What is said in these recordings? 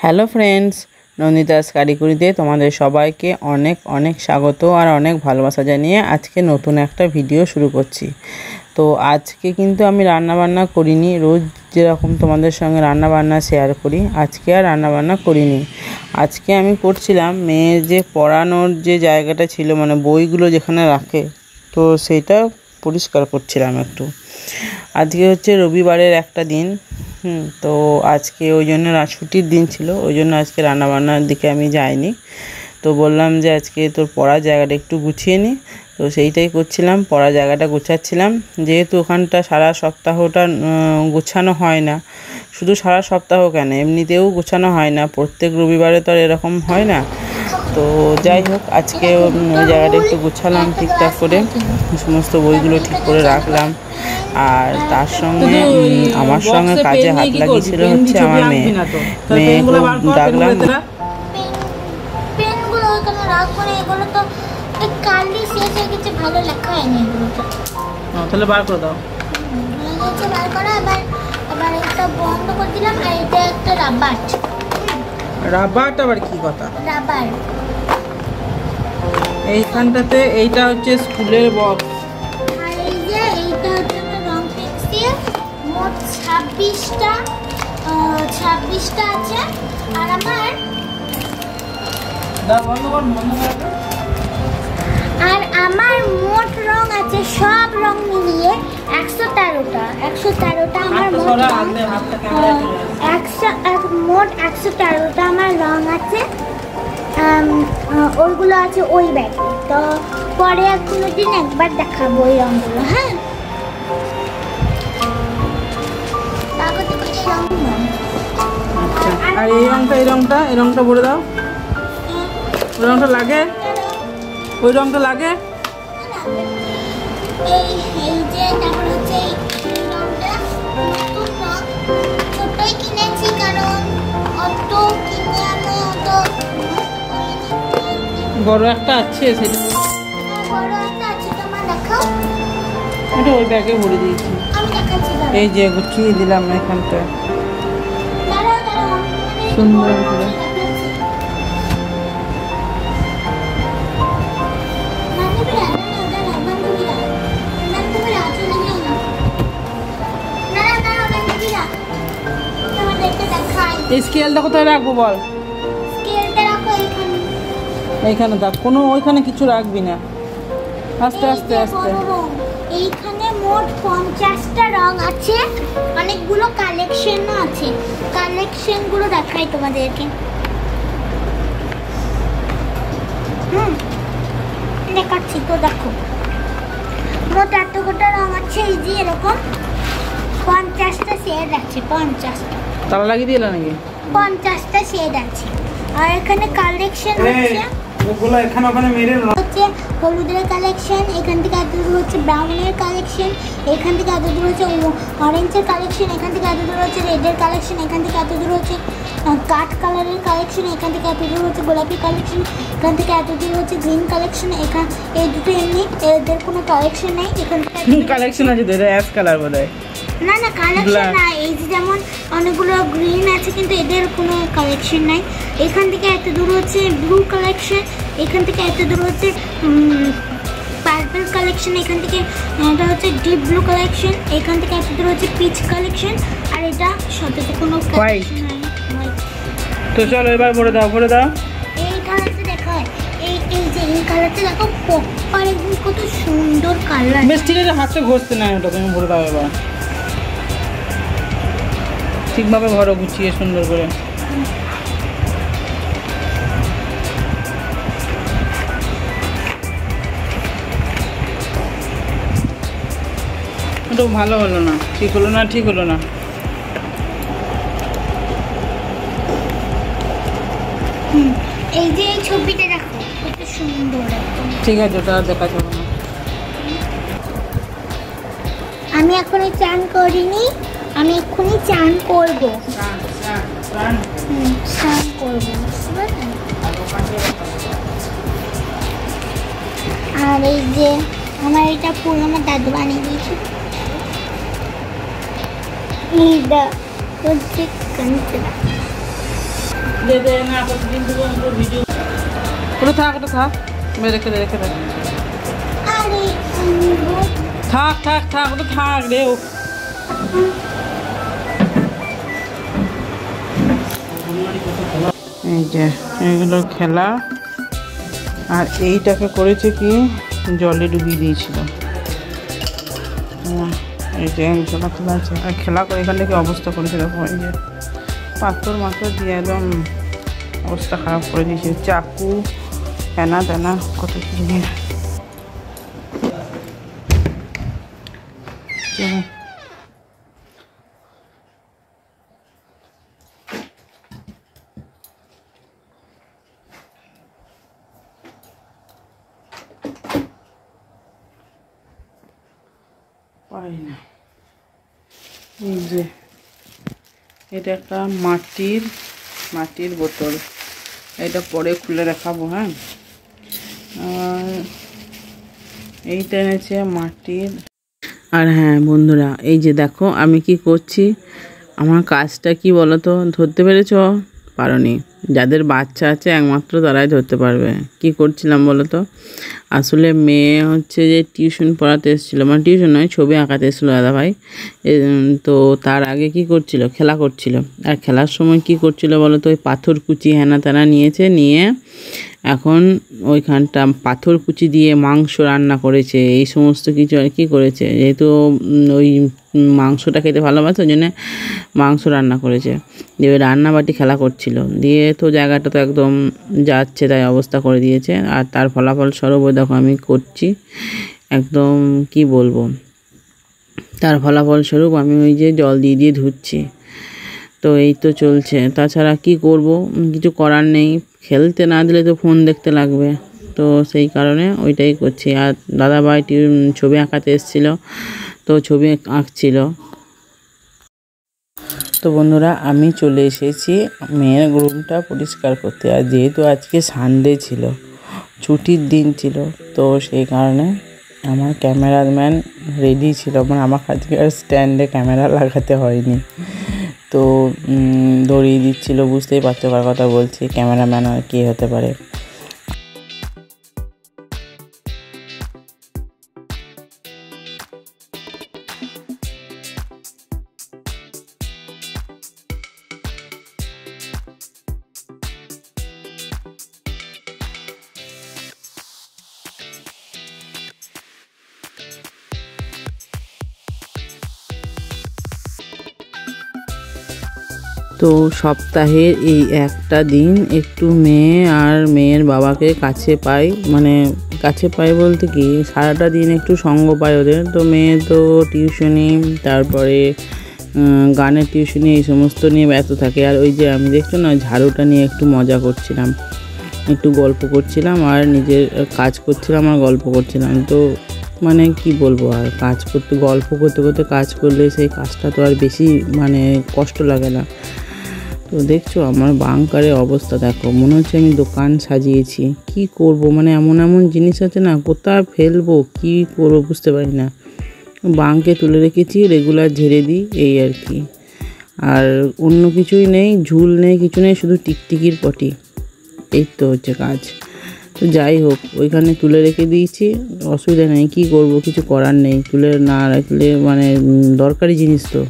Hello friends, নন্দিতাস কারিগরিতে তোমাদের সবাইকে অনেক অনেক স্বাগত আর অনেক ভালোবাসা জানিয়ে আজকে নতুন একটা ভিডিও শুরু করছি। তো আজকে কিন্তু আমি রান্নাবান্না করিনি, রোজ যেরকম তোমাদের সঙ্গে রান্নাবান্না শেয়ার করি আজকে আর রান্নাবান্না করিনি। আজকে আমি করছিলাম মেয়ের যে পড়ানোর যে জায়গাটা ছিল, মানে বইগুলো যেখানে রাখে, তো সেটা পরিষ্কার করছিলাম একটু। আজকে হচ্ছে রবিবারের একটা দিন, তো আজকে ওই জন্য ছুটির দিন ছিল, ওই জন্য আজকে রান্নাবান্নার দিকে আমি যাইনি। তো বললাম যে আজকে তোর পড়ার জায়গাটা একটু গুছিয়ে নিই, তো সেইটাই করছিলাম, পড়ার জায়গাটা গুছাচ্ছিলাম। যেহেতু ওখানটা সারা সপ্তাহটা গোছানো হয় না, শুধু সারা সপ্তাহ কেন এমনিতেও গোছানো হয় না, প্রত্যেক রবিবারে তো আর এরকম হয় না। তো যাই হোক, আজকে ওই জায়গাটা একটু গুছালাম ঠিকঠাক করে, সমস্ত বইগুলো ঠিক করে রাখলাম। আর তার সঙ্গে আমার সঙ্গে কাজে হাত লাগিয়েছিল হচ্ছে আমার মেয়েকে ডাকলাম। তাহলে বার করে দাও, রাবার আবার কি কথা? রাবার এইখানটাতে, এইটা হচ্ছে স্কুলের বক্স, আর এই যে এইটা হচ্ছে রং পেন্সিল। মোট 26টা আছে। আর আমার মোট রং আছে, সব রং মিলিয়ে 113টা। 113টা আমার মোট 113টা আমার রং আছে। ওইগুলো আছে ওই ব্যাগে। তো পরে কোনো দিন একবার দেখাবো ওই রঙগুলো। হ্যাঁ, আর এই রংটা ভরে দাও। ওই রংটা লাগে, ওই রংটা লাগে। এই যে তারপর হচ্ছে এই রংটা ছোটই কিনেছি, কারণ অত কিনে আমি অত বড় একটা আছে, সেটা বড় একটা আছে। তোমার দেখাও, এটা ওই ব্যাগে ভরে দিয়েছি, আমি দেখাচ্ছি। এই যে গুছিয়ে দিলাম এখানটা সুন্দর করে। স্কেলটা কোথায় রাখবো বল? স্কেলটা রাখো এইখানে। এইখানে থাক, কোনো ওইখানে কিছু রাখবি না, আস্তে আস্তে আস্তে। এইখানে মোট 50টা রং আছে, অনেকগুলো কালেকশনও আছে। কালেকশনগুলো দেখাই তোমাদেরকে। দেখাচ্ছি তো, দেখো মোট এতটা রং আছে। এই যে এরকম 50টা শেড আছে। 50টা তালা লাগিয়ে দিলা নাকি? 50টা শেড আছে। আর এখানে কালেকশন হচ্ছে ওগুলো এখানে ওখানে মেরে হচ্ছে হলুদের কালেকশন, এখান থেকে এত দূর হচ্ছে ব্রাউনের কালেকশন, এখান থেকে এত দূর হচ্ছে অরেঞ্জের কালেকশন, এখান থেকে এত দূর হচ্ছে রেডের কালেকশন, এখান থেকে এত দূর হচ্ছে কাঠ কালারের কালেকশন, এখান থেকে এত দূর হচ্ছে গোলাপি কালেকশন, এখান থেকে এত দূর হচ্ছে গ্রিন কালেকশন। এই দুটো এমনি, এদের কোনো কালেকশন নেই। এখান থেকে কালেকশন আছে, এটা অ্যাশ কালার বোধহয়। না না, কালেকশন নাই। এই যে যেমন অনেকগুলো গ্রিন আছে, কিন্তু এদের কোনো কালেকশন নাই। এখান থেকে এত দূর হচ্ছে ব্লু কালেকশন, এখান থেকে এত দূর হচ্ছে পার্পল কালেকশন, এখান থেকে এটা হচ্ছে ডিপ ব্লু কালেকশন, এখান থেকে এত দূর হচ্ছে পিচ কালেকশন, আর এটা সাথে কোনো কালেকশন নাই। তো চলো এবার ভরে দাও, ভরে দাও। এই কালারটা দেখো, এই যে এই কালারটা দেখো, কপার একদম কত সুন্দর কালার। বেশ, ঠিক আছে, হাতটা ঘষতে না, ওটা তুমি ভরে দাও। এবার ঠিকভাবে ভরো, গুছিয়ে সুন্দর করে। এটা ভালো হলো না, ঠিক হলো না, ঠিক হলো না। এই যে এই ছবিটা দেখো, কত সুন্দর একদম। ঠিক আছে, ওটা দেখা যাবে না। আমি এখনো চান করিনি, আমি এক্ষুনি চান করবো। চান করবো। আর এই যে আমার এটা পুরো আমার দাদু বানিয়ে দিয়েছিল। ওটা থাক, ওটা থাক, রেখে দে, রেখে দে, থাক থাক থাক, ওটা থাক রে। এই যে এইগুলো খেলা, আর এইটাকে করেছে কি জলে ডুবিয়ে দিয়েছিল। এই যে খেলা খেলা আছে, আর খেলা করে এখান থেকে অবস্থা করেছে দেখো, এই যে পাথর মাথর দিয়ে একদম অবস্থা খারাপ করে দিয়েছে, চাকু হেনা তেনা কত কিছু নিয়ে। পাই না। এই যে এটা একটা মাটির বোতল, এটা পরে খুলে দেখাবো। হ্যাঁ, আর এইটা এনেছে মাটির। আর হ্যাঁ বন্ধুরা, এই যে দেখো আমি কি করছি, আমার কাজটা কি বলো তো, ধরতে পেরেছ? পারোনি। যাদের বাচ্চা আছে একমাত্র তারাই ধরতে পারবে। কি করছিলাম বলো তো, আসলে মেয়ে হচ্ছে যে টিউশন পড়াতে এসেছিলো, মানে টিউশন নয়, ছবি আঁকাতে এসেছিলো দাদাভাই। তো তার আগে কি করছিল, খেলা করছিল। আর খেলার সময় কি করছিল বলো তো, ওই পাথর কুচি হেনা তেনা নিয়েছে, নিয়ে এখন ওইখানটা পাথর কুচি দিয়ে মাংস রান্না করেছে, এই সমস্ত কিছু আর কি করেছে। যেহেতু ওই মাংসটা খেতে ভালোবাসে, ওই জন্য মাংস রান্না করেছে। দিয়ে রান্নাবাটি খেলা করছিল, দিয়ে তো জায়গাটা তো একদম যাচ্ছে তাই অবস্থা করে দিয়েছে। আর তার ফলাফল স্বরূপ দেখো আমি করছি, একদম কি বলবো, তার ফলাফল স্বরূপ আমি ওই যে জল দিয়ে দিয়ে ধুচ্ছি। তো এই তো চলছে, তাছাড়া কি করব, কিছু করার নেই। খেলতে না দিলে তো ফোন দেখতে লাগবে, তো সেই কারণে ওইটাই করছি। আর দাদাভাই ছবি আঁকাতে এসেছিল, তো ছবি আঁকছিল। তো বন্ধুরা, আমি চলে এসেছি মেয়ের রুমটা পরিষ্কার করতে। আর যেহেতু আজকে সানডে ছিল, ছুটির দিন ছিল, তো সেই কারণে আমার ক্যামেরাম্যান রেডি ছিল, মানে আমার আজকে আর স্ট্যান্ডে ক্যামেরা লাগাতে হয়নি। তো ধরিয়ে দিচ্ছিলো, বুঝতেই পারছো কার কথা বলছি, ক্যামেরাম্যান আর কি হতে পারে। তো সপ্তাহের এই একটা দিন একটু মেয়ে আর মেয়ের বাবাকে কাছে পাই, মানে কাছে পাই বলতে কি সারাটা দিন একটু সঙ্গ পাই ওদের। তো মেয়ে তো টিউশনি, তারপরে গানের টিউশনি, এই সমস্ত নিয়ে ব্যস্ত থাকে। আর ওই যে আমি দেখছো না ঝাড়ুটা নিয়ে একটু মজা করছিলাম, একটু গল্প করছিলাম, আর নিজের কাজ করছিলাম আর গল্প করছিলাম। তো মানে কি বলবো, আর কাজ করতে গল্প করতে করতে কাজ করলে সেই কাজটা তো আর বেশি মানে কষ্ট লাগে না। তো দেখছো আমার বাংকারের অবস্থা দেখো, মনে হচ্ছে আমি দোকান সাজিয়েছি। কি করব, মানে এমন এমন জিনিস আছে না, কোথায় ফেলবো কি করবো বুঝতে পারি না। বাংকে তুলে রেখেছি, রেগুলার ঝেড়ে দিই, এই আর কি। আর অন্য কিছুই নেই, ঝুল নেই, কিছু নেই, শুধু টিকটিকির পটি। এই তো হচ্ছে কাজ। তো যাই হোক, ওইখানে তুলে রেখে দিয়েছি, অসুবিধা নেই। কি করব, কিছু করার নেই, তুলে না রাখলে মানে দরকারি জিনিস তো।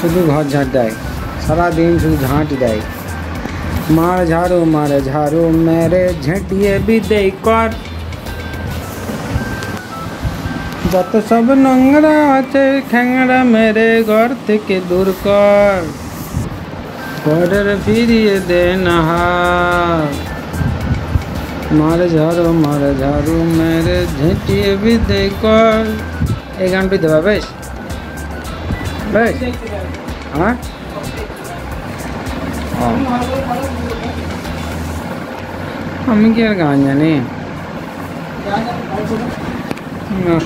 শুধু ঘর ঝাড় দেয়, সারাদিন শুধু ঝাঁট দেয়। মার ঝাড়ু মেরে ঝেঁটিয়ে বিদেয় কর, যত সব নোংরা আছে ঠ্যাংরা মেরে ঘর থেকে দূর কর, ঘরের ফিরিয়ে দে না হাত। মার ঝাড়ু মেরে ঝেঁটিয়ে বিদেয় কর। এই গান পেতে পারবে বেশ বেশ হ্যাঁ। আমি কি আর গান জানি না।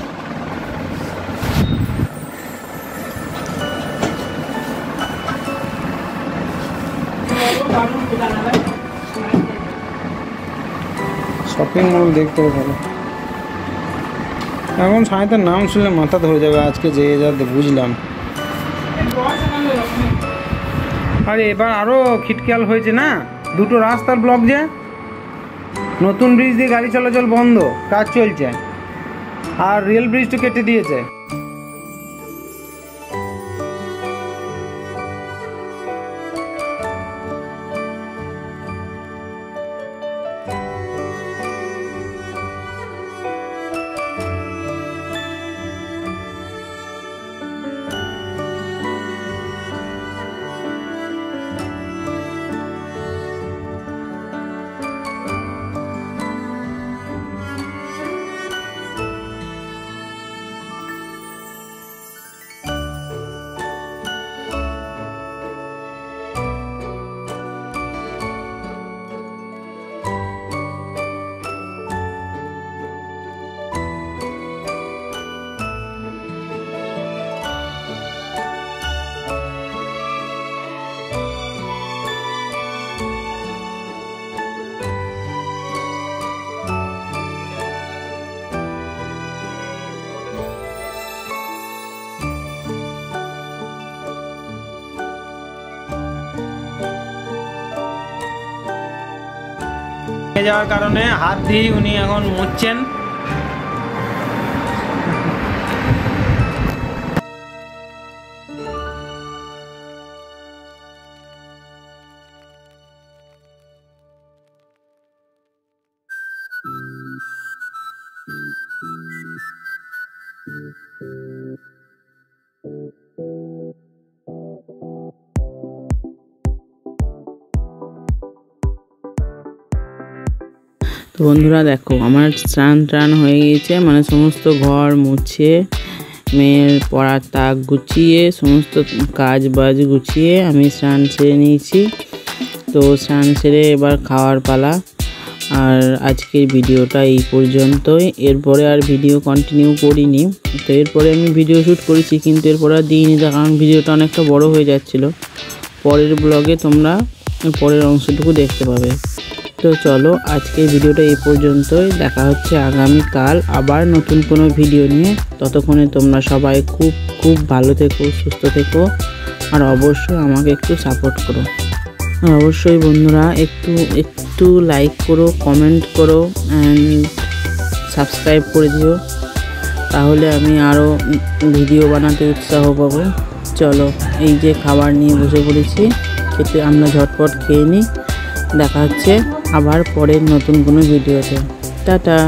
শপিং মল দেখতে হবে ভালো। এখন সাঁইতার নাম শুনলে মাথা ধরে যাবে, আজকে যে যাতে বুঝলাম। আরে এবার আরও খিটখিয়াল হয়েছে না, দুটো রাস্তার ব্লক, যে নতুন ব্রিজ দিয়ে গাড়ি চলাচল বন্ধ, কাজ চলছে, আর রেল ব্রিজটা কেটে দিয়েছে। যাওয়ার কারণে হাত দিয়ে উনি এখন মুছছেন। তো বন্ধুরা দেখো, আমার স্নান হয়ে গিয়েছে, মানে সমস্ত ঘর মুছে, মেয়ের পড়ার তাক গুছিয়ে, সমস্ত কাজ বাজ গুছিয়ে আমি স্নান সেরে নিয়েছি। তো স্নান সেরে এবার খাওয়ার পালা। আর আজকের ভিডিওটা এই পর্যন্তই, এরপরে আর ভিডিও কন্টিনিউ করিনি। তো এরপরে আমি ভিডিও শ্যুট করেছি, কিন্তু এরপরে আর দিইনি, তার কারণ ভিডিওটা অনেকটা বড় হয়ে যাচ্ছিলো। পরের ব্লগে তোমরা পরের অংশটুকু দেখতে পাবে। তো চলো, আজকের ভিডিওটা এই পর্যন্তই, দেখা হচ্ছে আগামীকাল আবার নতুন কোনো ভিডিও নিয়ে। ততক্ষণে তোমরা সবাই খুব খুব ভালো থেকো, সুস্থ থেকো, আর অবশ্যই আমাকে একটু সাপোর্ট করো। আর অবশ্যই বন্ধুরা একটু লাইক করো, কমেন্ট করো, অ্যান্ড সাবস্ক্রাইব করে দিও, তাহলে আমি আরও ভিডিও বানাতে উৎসাহ পাবো। চলো, এই যে খাবার নিয়ে বসে পড়েছি, খেতে আমরা ঝটপট খেয়ে নিই। দেখা হচ্ছে আবার পরের নতুন কোনো ভিডিওতে। টাটা।